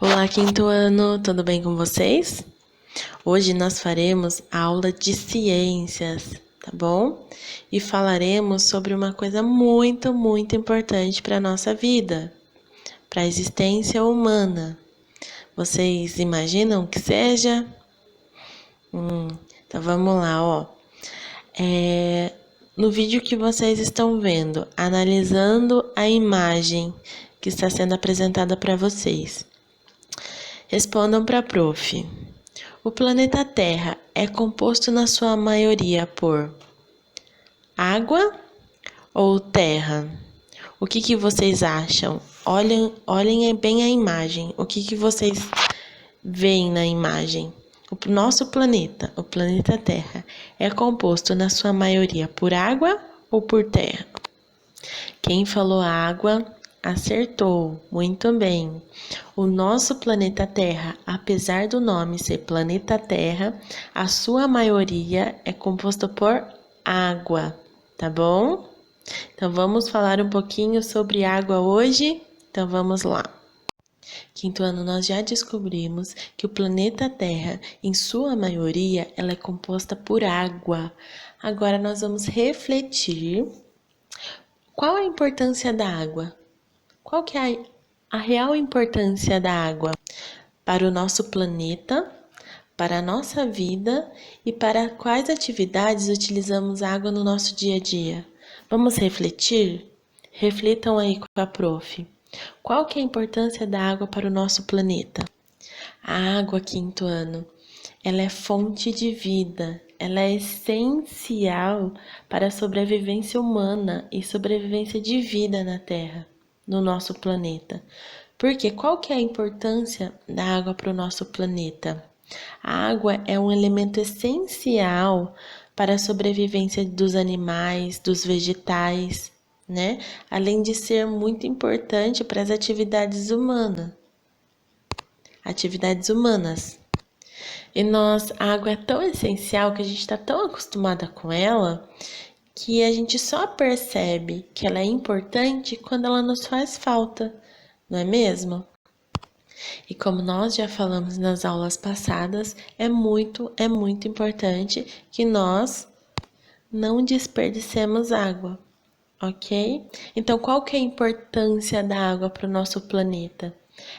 Olá, quinto ano, tudo bem com vocês? Hoje nós faremos aula de ciências, tá bom? E falaremos sobre uma coisa muito importante para a nossa vida, para a existência humana. Vocês imaginam que seja? Então vamos lá, ó. No vídeo que vocês estão vendo, analisando a imagem que está sendo apresentada para vocês. Respondam para a prof. O planeta Terra é composto na sua maioria por água ou terra? O que vocês acham? Olhem bem a imagem. O que vocês veem na imagem? O nosso planeta, o planeta Terra, é composto na sua maioria por água ou por terra? Quem falou água acertou, muito bem. O nosso planeta Terra, apesar do nome ser planeta Terra, a sua maioria é composto por água, tá bom? Então vamos falar um pouquinho sobre água hoje? Então vamos lá. Quinto ano, nós já descobrimos que o planeta Terra, em sua maioria, ela é composta por água. Agora nós vamos refletir. Qual a importância da água? Qual que é a real importância da água para o nosso planeta, para a nossa vida e para quais atividades utilizamos água no nosso dia a dia? Vamos refletir? Reflitam aí com a prof. Qual que é a importância da água para o nosso planeta? A água, quinto ano, ela é fonte de vida, ela é essencial para a sobrevivência humana e sobrevivência de vida na Terra, no nosso planeta. Porque qual que é a importância da água para o nosso planeta? A água é um elemento essencial para a sobrevivência dos animais, dos vegetais, né? Além de ser muito importante para as atividades humanas. E a água é tão essencial que a gente está tão acostumada com ela que a gente só percebe que ela é importante quando ela nos faz falta, não é mesmo? E como nós já falamos nas aulas passadas, é muito importante que nós não desperdicemos água, ok? Então, qual que é a importância da água para o nosso planeta?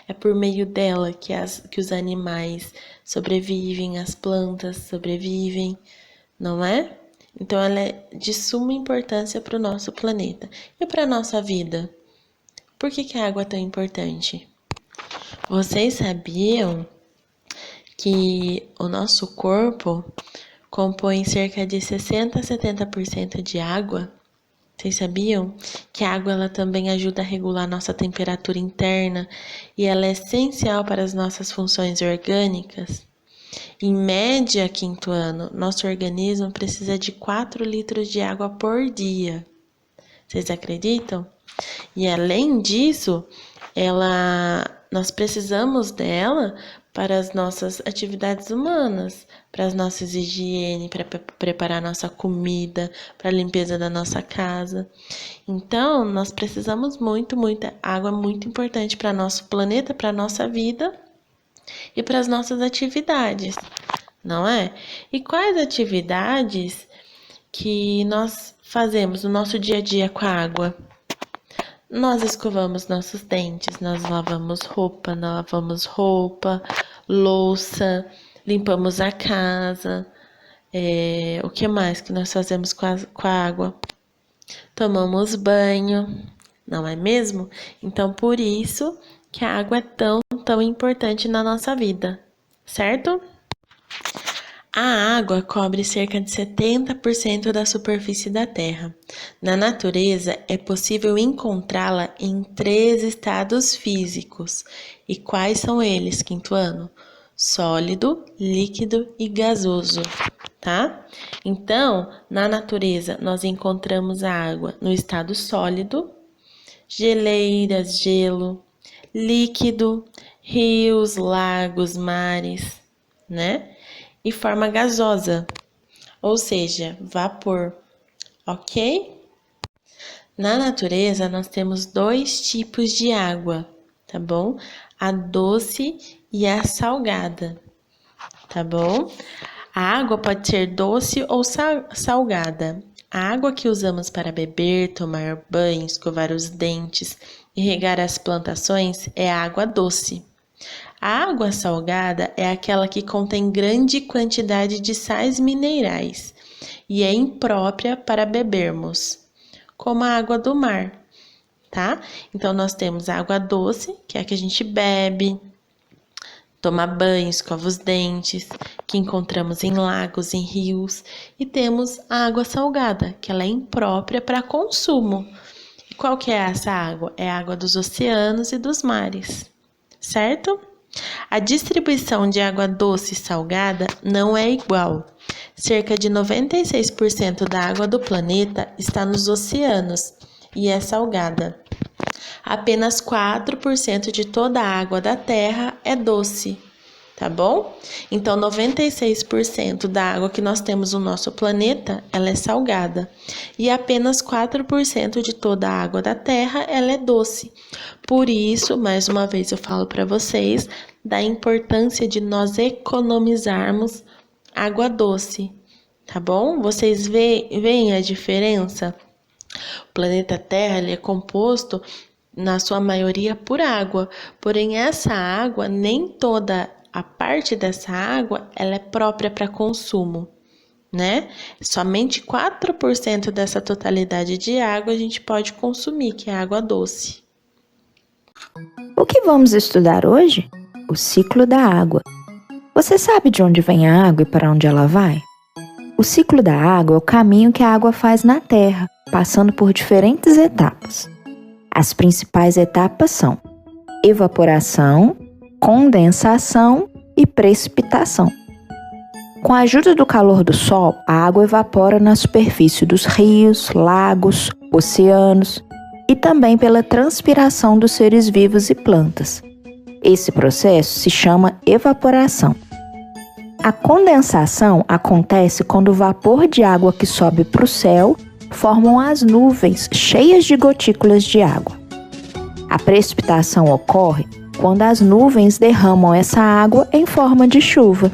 É por meio dela que os animais sobrevivem, as plantas sobrevivem, não é? Então, ela é de suma importância para o nosso planeta. E para a nossa vida? Por que a água é tão importante? Vocês sabiam que o nosso corpo compõe cerca de 60 a 70% de água? Vocês sabiam que a água ela também ajuda a regular nossa temperatura interna e ela é essencial para as nossas funções orgânicas? Em média, quinto ano, nosso organismo precisa de 4 litros de água por dia. Vocês acreditam? E além disso, nós precisamos dela para as nossas atividades humanas, para as nossas higiene, para preparar nossa comida, para a limpeza da nossa casa. Então, nós precisamos muita água, muito importante para nosso planeta, para nossa vida e para as nossas atividades, não é? E quais atividades que nós fazemos no nosso dia a dia com a água? Nós escovamos nossos dentes, nós lavamos roupa, louça, limpamos a casa. O que mais que nós fazemos com a água? Tomamos banho, não é mesmo? Então, por isso que a água é tão importante na nossa vida, certo? A água cobre cerca de 70% da superfície da Terra. Na natureza, é possível encontrá-la em 3 estados físicos. E quais são eles, quinto ano? Sólido, líquido e gasoso, tá? Então, na natureza, nós encontramos a água no estado sólido, geleiras, gelo, líquido, rios, lagos, mares, né? E forma gasosa, ou seja, vapor, ok? Na natureza, nós temos 2 tipos de água, tá bom? a doce e a salgada, tá bom? A água pode ser doce ou salgada. A água que usamos para beber, tomar banho, escovar os dentes e regar as plantações é a água doce. A água salgada é aquela que contém grande quantidade de sais minerais e é imprópria para bebermos, como a água do mar, tá? Então, nós temos a água doce, que é a que a gente bebe, toma banho, escova os dentes, que encontramos em lagos, em rios, e temos a água salgada, que ela é imprópria para consumo. E qual que é essa água? É a água dos oceanos e dos mares, certo? A distribuição de água doce e salgada não é igual. Cerca de 96% da água do planeta está nos oceanos e é salgada. Apenas 4% de toda a água da Terra é doce, tá bom? Então, 96% da água que nós temos no nosso planeta, ela é salgada. E apenas 4% de toda a água da Terra, ela é doce. Por isso, mais uma vez eu falo para vocês da importância de nós economizarmos água doce, tá bom? Vocês veem a diferença? O planeta Terra, ele é composto na sua maioria por água, porém essa água, nem toda a parte dessa água, ela é própria para consumo, né? Somente 4% dessa totalidade de água a gente pode consumir, que é água doce. O que vamos estudar hoje? O ciclo da água. Você sabe de onde vem a água e para onde ela vai? O ciclo da água é o caminho que a água faz na Terra, passando por diferentes etapas. As principais etapas são evaporação, condensação e precipitação. Com a ajuda do calor do Sol, a água evapora na superfície dos rios, lagos, oceanos e também pela transpiração dos seres vivos e plantas. Esse processo se chama evaporação. A condensação acontece quando o vapor de água que sobe para o céu formam as nuvens cheias de gotículas de água. A precipitação ocorre quando as nuvens derramam essa água em forma de chuva.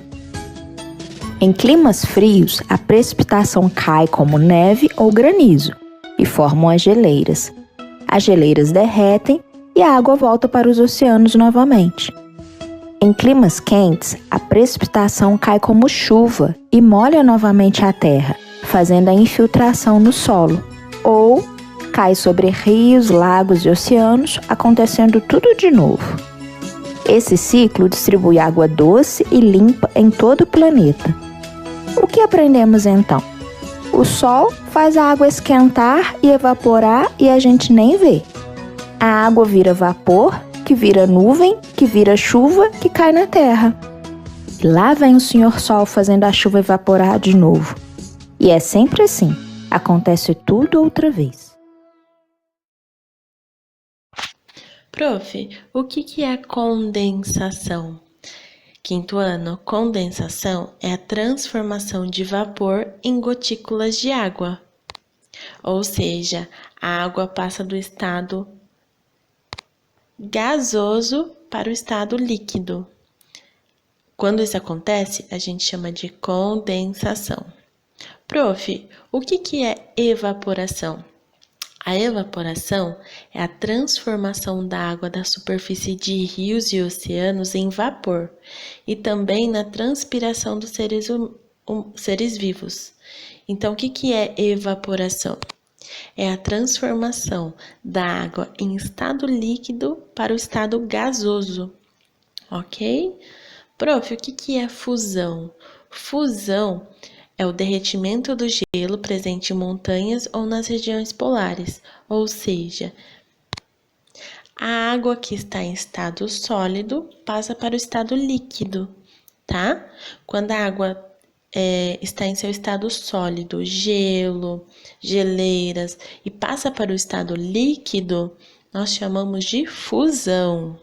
Em climas frios, a precipitação cai como neve ou granizo e formam as geleiras. As geleiras derretem e a água volta para os oceanos novamente. Em climas quentes, a precipitação cai como chuva e molha novamente a terra, fazendo a infiltração no solo, ou cai sobre rios, lagos e oceanos, acontecendo tudo de novo. Esse ciclo distribui água doce e limpa em todo o planeta. O que aprendemos então? O Sol faz a água esquentar e evaporar e a gente nem vê. A água vira vapor, que vira nuvem, que vira chuva, que cai na terra. E lá vem o Senhor Sol fazendo a chuva evaporar de novo. E é sempre assim, acontece tudo outra vez. Prof, o que é condensação? Quinto ano, condensação é a transformação de vapor em gotículas de água. Ou seja, a água passa do estado gasoso para o estado líquido. Quando isso acontece, a gente chama de condensação. Prof, o que é evaporação? A evaporação é a transformação da água da superfície de rios e oceanos em vapor e também na transpiração dos seres vivos. Então, o que é evaporação? É a transformação da água em estado líquido para o estado gasoso, ok? Prof, o que é fusão? Fusão é o derretimento do gelo presente em montanhas ou nas regiões polares, ou seja, a água que está em estado sólido passa para o estado líquido, tá? Quando a água está em seu estado sólido, gelo, geleiras, e passa para o estado líquido, nós chamamos de fusão.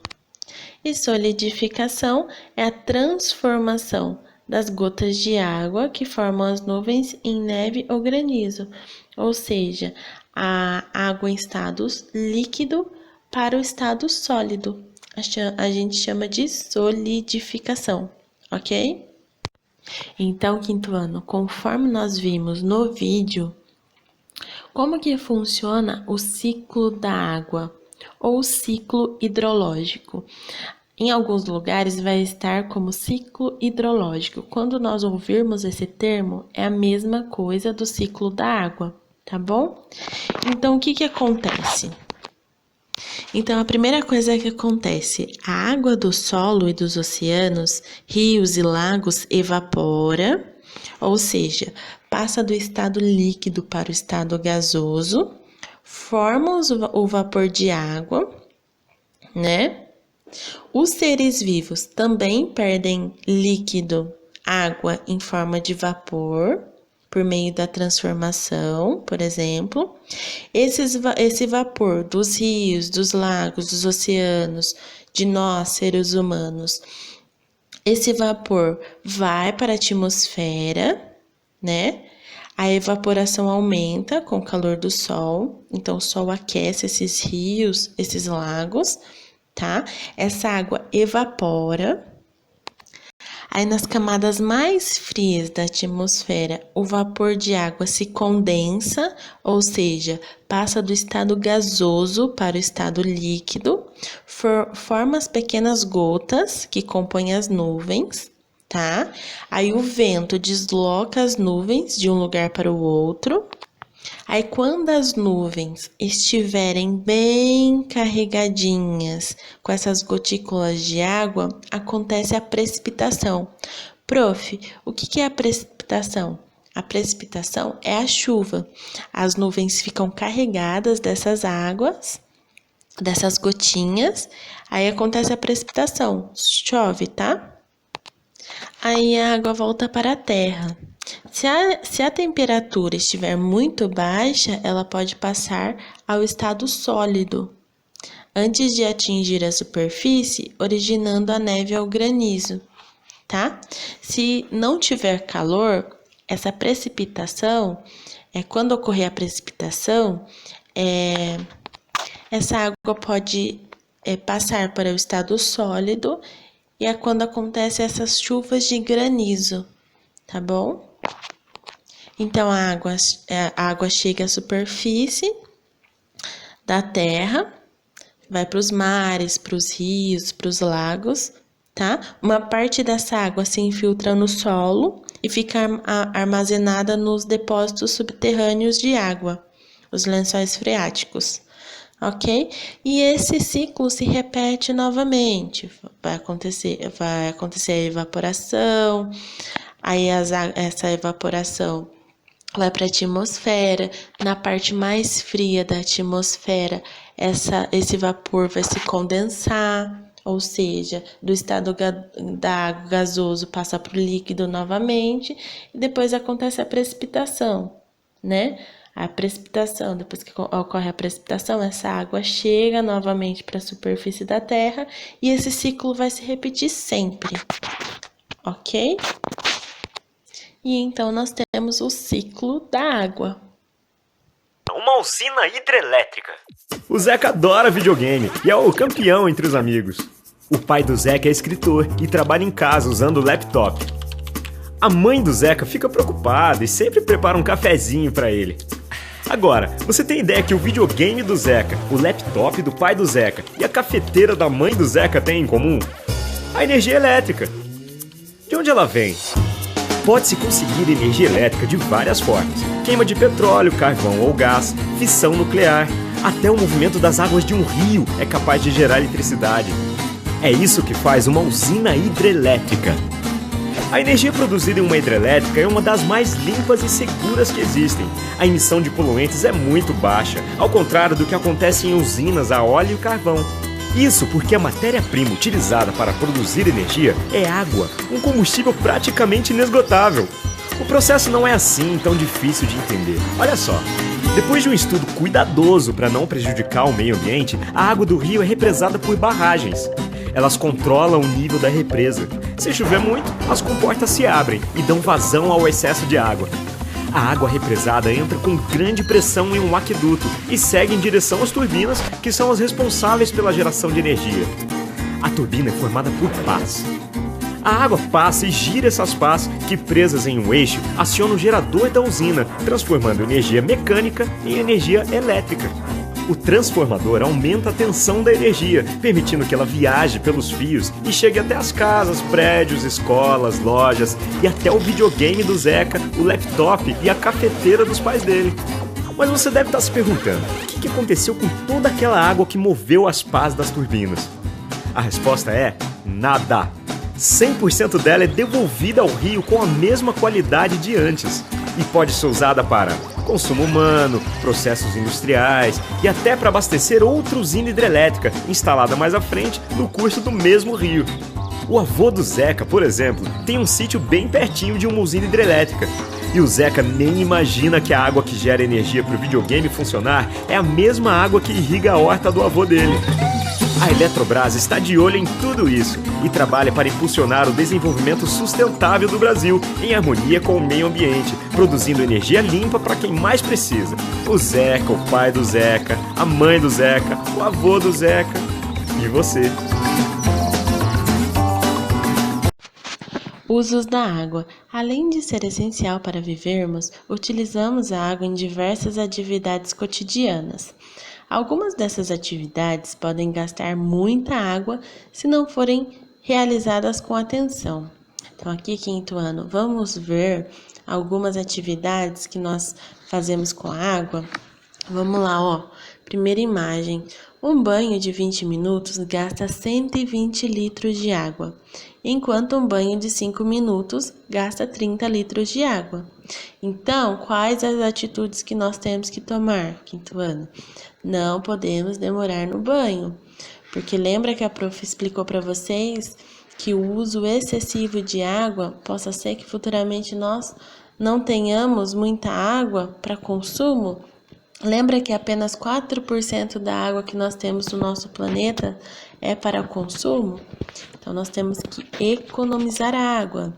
E solidificação é a transformação das gotas de água que formam as nuvens em neve ou granizo, ou seja, a água em estado líquido para o estado sólido. a gente chama de solidificação, ok? Então, quinto ano, conforme nós vimos no vídeo, como que funciona o ciclo da água ou ciclo hidrológico? Em alguns lugares vai estar como ciclo hidrológico. Quando nós ouvirmos esse termo, é a mesma coisa do ciclo da água, tá bom? Então, o que que acontece? Então, a primeira coisa que acontece, a água do solo e dos oceanos, rios e lagos evapora, ou seja, passa do estado líquido para o estado gasoso, forma o vapor de água, né? Os seres vivos também perdem líquido, água em forma de vapor, por meio da transformação, por exemplo. Esse vapor dos rios, dos lagos, dos oceanos, de nós, seres humanos, esse vapor vai para a atmosfera, né? A evaporação aumenta com o calor do sol, então o sol aquece esses rios, esses lagos, tá? Essa água evapora. Aí, nas camadas mais frias da atmosfera, o vapor de água se condensa, ou seja, passa do estado gasoso para o estado líquido, forma as pequenas gotas que compõem as nuvens, tá? Aí, o vento desloca as nuvens de um lugar para o outro. Aí, quando as nuvens estiverem bem carregadinhas com essas gotículas de água, acontece a precipitação. Prof, o que é a precipitação? A precipitação é a chuva. As nuvens ficam carregadas dessas águas, dessas gotinhas, aí acontece a precipitação. Chove, tá? Aí a água volta para a terra. Se a temperatura estiver muito baixa, ela pode passar ao estado sólido, antes de atingir a superfície, originando a neve ou granizo, tá? Se não tiver calor, essa precipitação, quando ocorrer a precipitação, essa água pode passar para o estado sólido e é quando acontece essas chuvas de granizo, tá bom? Então, a água chega à superfície da terra, vai para os mares, para os rios, para os lagos, tá? Uma parte dessa água se infiltra no solo e fica armazenada nos depósitos subterrâneos de água, os lençóis freáticos, ok? E esse ciclo se repete novamente. Vai acontecer a evaporação, aí essa evaporação vai para a atmosfera. Na parte mais fria da atmosfera, esse vapor vai se condensar, ou seja, do estado da água gasoso passa para o líquido novamente, e depois acontece a precipitação, né? A precipitação, depois que ocorre a precipitação, essa água chega novamente para a superfície da Terra e esse ciclo vai se repetir sempre, ok? E então nós temos o ciclo da água. Uma usina hidrelétrica. O Zeca adora videogame e é o campeão entre os amigos. O pai do Zeca é escritor e trabalha em casa usando o laptop. A mãe do Zeca fica preocupada e sempre prepara um cafezinho para ele. Agora, você tem ideia que o videogame do Zeca, o laptop do pai do Zeca e a cafeteira da mãe do Zeca têm em comum? A energia elétrica. De onde ela vem? Pode-se conseguir energia elétrica de várias formas. Queima de petróleo, carvão ou gás, fissão nuclear. Até o movimento das águas de um rio é capaz de gerar eletricidade. É isso que faz uma usina hidrelétrica. A energia produzida em uma hidrelétrica é uma das mais limpas e seguras que existem. A emissão de poluentes é muito baixa, ao contrário do que acontece em usinas a óleo e carvão. Isso porque a matéria-prima utilizada para produzir energia é água, um combustível praticamente inesgotável. O processo não é assim tão difícil de entender. Olha só, depois de um estudo cuidadoso para não prejudicar o meio ambiente, a água do rio é represada por barragens. Elas controlam o nível da represa. Se chover muito, as comportas se abrem e dão vazão ao excesso de água. A água represada entra com grande pressão em um aqueduto e segue em direção às turbinas, que são as responsáveis pela geração de energia. A turbina é formada por pás. A água passa e gira essas pás que, presas em um eixo, acionam o gerador da usina, transformando energia mecânica em energia elétrica. O transformador aumenta a tensão da energia, permitindo que ela viaje pelos fios e chegue até as casas, prédios, escolas, lojas e até o videogame do Zeca, o laptop e a cafeteira dos pais dele. Mas você deve estar se perguntando, o que aconteceu com toda aquela água que moveu as pás das turbinas? A resposta é nada. 100% dela é devolvida ao rio com a mesma qualidade de antes e pode ser usada para consumo humano, processos industriais e até para abastecer outra usina hidrelétrica instalada mais à frente no curso do mesmo rio. O avô do Zeca, por exemplo, tem um sítio bem pertinho de uma usina hidrelétrica. E o Zeca nem imagina que a água que gera energia para o videogame funcionar é a mesma água que irriga a horta do avô dele. A Eletrobras está de olho em tudo isso e trabalha para impulsionar o desenvolvimento sustentável do Brasil em harmonia com o meio ambiente, produzindo energia limpa para quem mais precisa. O Zeca, o pai do Zeca, a mãe do Zeca, o avô do Zeca e você. Usos da água. Além de ser essencial para vivermos, utilizamos a água em diversas atividades cotidianas. Algumas dessas atividades podem gastar muita água se não forem realizadas com atenção. Então, aqui, quinto ano, vamos ver algumas atividades que nós fazemos com a água. Vamos lá, ó. Primeira imagem. Um banho de 20 minutos gasta 120 litros de água, enquanto um banho de 5 minutos gasta 30 litros de água. Então, quais as atitudes que nós temos que tomar, quinto ano? Não podemos demorar no banho, porque lembra que a prof explicou para vocês que o uso excessivo de água possa ser que futuramente nós não tenhamos muita água para consumo? Lembra que apenas 4% da água que nós temos no nosso planeta é para consumo? Então, nós temos que economizar a água.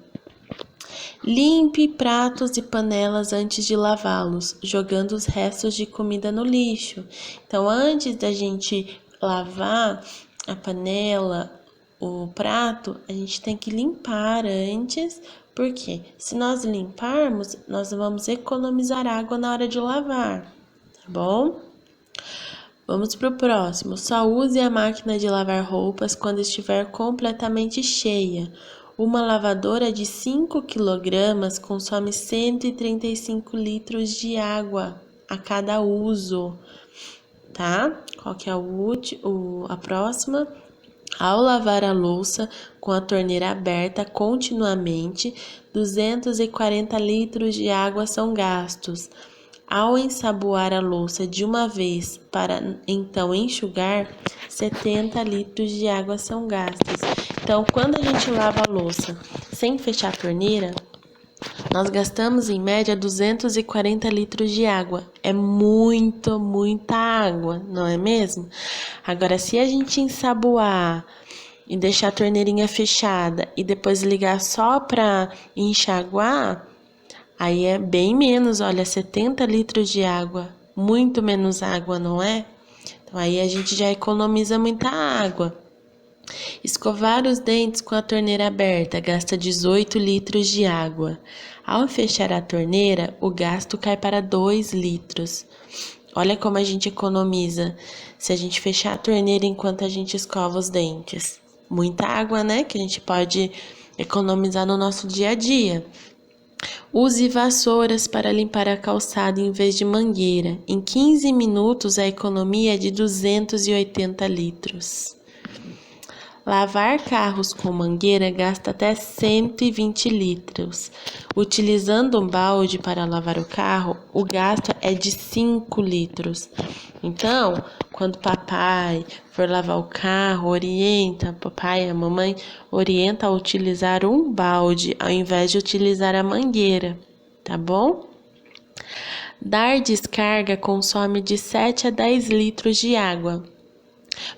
Limpe pratos e panelas antes de lavá-los, jogando os restos de comida no lixo. Então, antes da gente lavar a panela, o prato, a gente tem que limpar antes, porque se nós limparmos, nós vamos economizar água na hora de lavar. Bom, vamos para o próximo. Só use a máquina de lavar roupas quando estiver completamente cheia. Uma lavadora de 5 kg consome 135 litros de água a cada uso, tá? Qual que é a próxima? Ao lavar a louça com a torneira aberta continuamente, 240 litros de água são gastos. Ao ensaboar a louça de uma vez para então enxugar, 70 litros de água são gastos. Então, quando a gente lava a louça sem fechar a torneira, nós gastamos em média 240 litros de água. É muita água, não é mesmo? Agora, se a gente ensaboar e deixar a torneirinha fechada e depois ligar só para enxaguar, aí é bem menos, olha, 70 litros de água, muito menos água, não é? Então, aí a gente já economiza muita água. Escovar os dentes com a torneira aberta gasta 18 litros de água. Ao fechar a torneira, o gasto cai para 2 litros. Olha como a gente economiza se a gente fechar a torneira enquanto a gente escova os dentes. Muita água, né? Que a gente pode economizar no nosso dia a dia. Use vassouras para limpar a calçada em vez de mangueira. Em 15 minutos, a economia é de 280 litros. Lavar carros com mangueira gasta até 120 litros. Utilizando um balde para lavar o carro, o gasto é de 5 litros. Então, quando o papai for lavar o carro, papai e a mamãe orienta a utilizar um balde ao invés de utilizar a mangueira, tá bom? Dar descarga consome de 7 a 10 litros de água.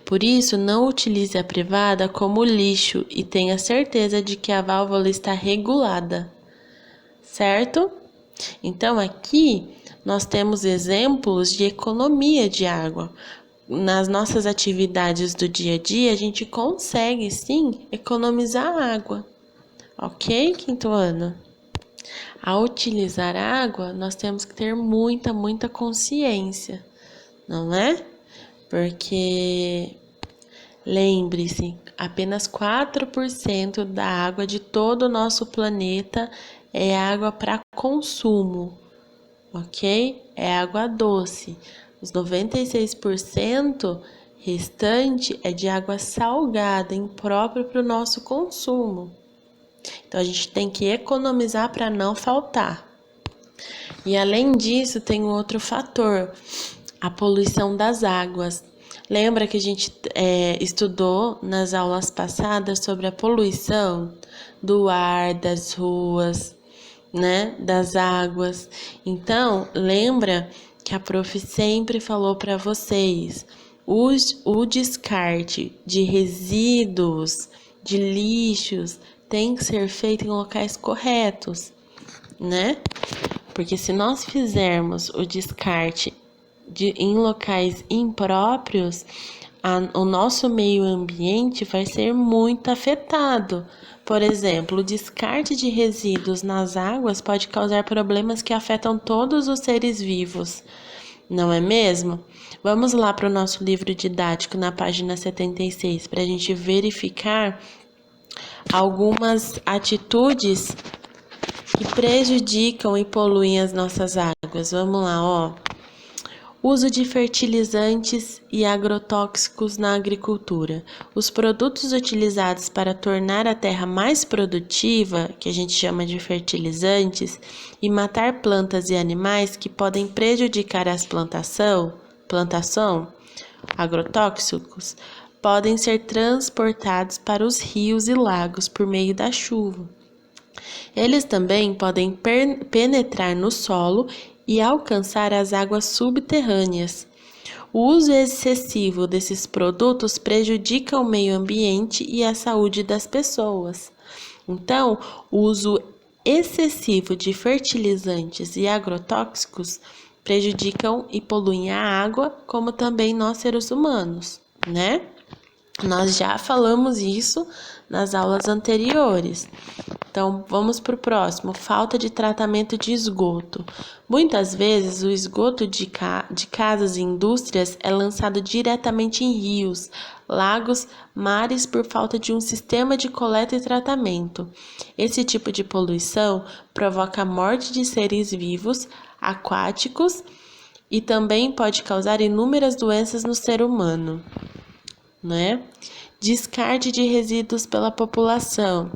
Por isso, não utilize a privada como lixo e tenha certeza de que a válvula está regulada, certo? Então, aqui nós temos exemplos de economia de água. nas nossas atividades do dia a dia, a gente consegue sim economizar água, ok, quinto ano? Ao utilizar água, nós temos que ter muita consciência, não é? Porque lembre-se, apenas 4% da água de todo o nosso planeta é água para consumo, ok? É água doce. Os 96% restante é de água salgada, imprópria para o nosso consumo. Então, a gente tem que economizar para não faltar. E além disso, tem um outro fator, a poluição das águas. Lembra que a gente estudou nas aulas passadas sobre a poluição do ar, das ruas, né, das águas? Então, lembra que a prof sempre falou para vocês, o descarte de resíduos, de lixos, tem que ser feito em locais corretos, né? Porque se nós fizermos o descarte em locais impróprios, o nosso meio ambiente vai ser muito afetado. Por exemplo, o descarte de resíduos nas águas pode causar problemas que afetam todos os seres vivos, não é mesmo? Vamos lá para o nosso livro didático na página 76 para a gente verificar algumas atitudes que prejudicam e poluem as nossas águas. Vamos lá, ó. Uso de fertilizantes e agrotóxicos na agricultura. Os produtos utilizados para tornar a terra mais produtiva, que a gente chama de fertilizantes, e matar plantas e animais que podem prejudicar as plantação, agrotóxicos, podem ser transportados para os rios e lagos por meio da chuva. Eles também podem penetrar no solo e alcançar as águas subterrâneas. O uso excessivo desses produtos prejudica o meio ambiente e a saúde das pessoas. Então, o uso excessivo de fertilizantes e agrotóxicos prejudicam e poluem a água, como também nós seres humanos, né? Nós já falamos isso nas aulas anteriores. Então, vamos para o próximo. Falta de tratamento de esgoto. Muitas vezes, o esgoto de casas e indústrias é lançado diretamente em rios, lagos, mares por falta de um sistema de coleta e tratamento. Esse tipo de poluição provoca a morte de seres vivos, aquáticos e também pode causar inúmeras doenças no ser humano, né? Descarte de resíduos pela população.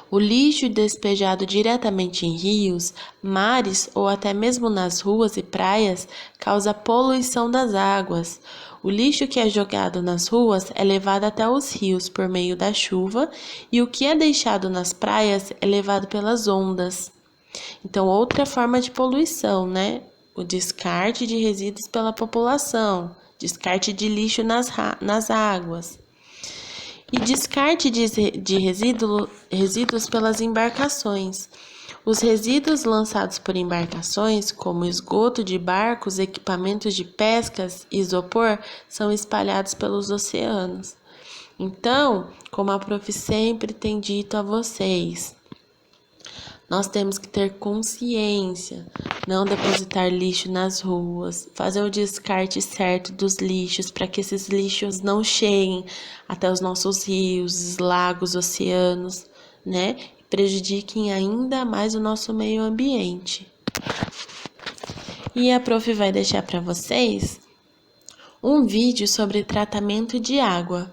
O lixo despejado diretamente em rios, mares ou até mesmo nas ruas e praias causa poluição das águas. O lixo que é jogado nas ruas é levado até os rios por meio da chuva e o que é deixado nas praias é levado pelas ondas. Então, outra forma de poluição, né? O descarte de resíduos pela população, descarte de lixo nas águas. E descarte de resíduos pelas embarcações. Os resíduos lançados por embarcações, como esgoto de barcos, equipamentos de pescas e isopor, são espalhados pelos oceanos. Então, como a prof sempre tem dito a vocês, nós temos que ter consciência, não depositar lixo nas ruas, fazer o descarte certo dos lixos para que esses lixos não cheguem até os nossos rios, lagos, oceanos, né? E prejudiquem ainda mais o nosso meio ambiente. E a prof vai deixar para vocês um vídeo sobre tratamento de água,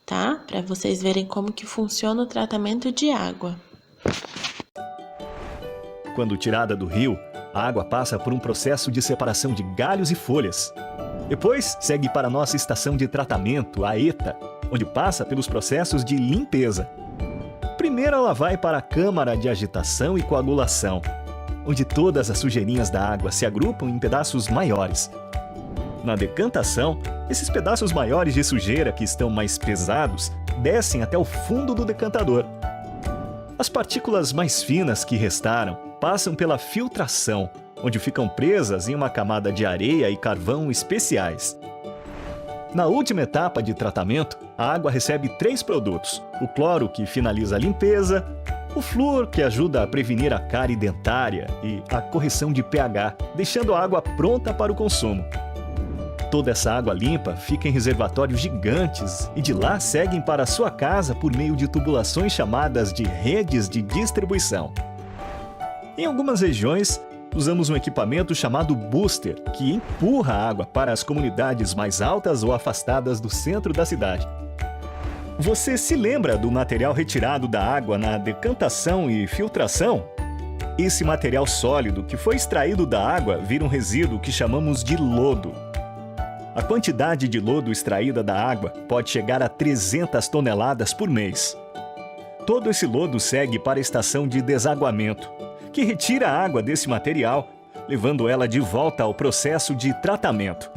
tá? Para vocês verem como que funciona o tratamento de água. Quando tirada do rio, a água passa por um processo de separação de galhos e folhas. Depois, segue para a nossa estação de tratamento, a ETA, onde passa pelos processos de limpeza. Primeiro, ela vai para a câmara de agitação e coagulação, onde todas as sujeirinhas da água se agrupam em pedaços maiores. Na decantação, esses pedaços maiores de sujeira que estão mais pesados descem até o fundo do decantador. As partículas mais finas que restaram passam pela filtração, onde ficam presas em uma camada de areia e carvão especiais. Na última etapa de tratamento, a água recebe 3 produtos: o cloro, que finaliza a limpeza, o flúor, que ajuda a prevenir a cárie dentária, e a correção de pH, deixando a água pronta para o consumo. Toda essa água limpa fica em reservatórios gigantes e de lá seguem para a sua casa por meio de tubulações chamadas de redes de distribuição. Em algumas regiões, usamos um equipamento chamado booster, que empurra a água para as comunidades mais altas ou afastadas do centro da cidade. Você se lembra do material retirado da água na decantação e filtração? Esse material sólido que foi extraído da água vira um resíduo que chamamos de lodo. A quantidade de lodo extraída da água pode chegar a 300 toneladas por mês. Todo esse lodo segue para a estação de desaguamento, que retira a água desse material, levando ela de volta ao processo de tratamento.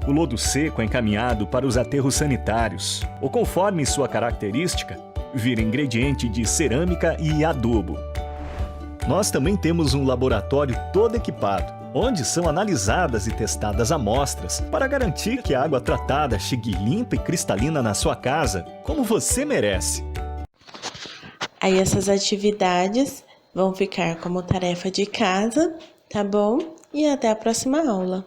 O lodo seco é encaminhado para os aterros sanitários, ou conforme sua característica, vira ingrediente de cerâmica e adubo. Nós também temos um laboratório todo equipado, onde são analisadas e testadas amostras para garantir que a água tratada chegue limpa e cristalina na sua casa, como você merece. Aí essas atividades vão ficar como tarefa de casa, tá bom? E até a próxima aula.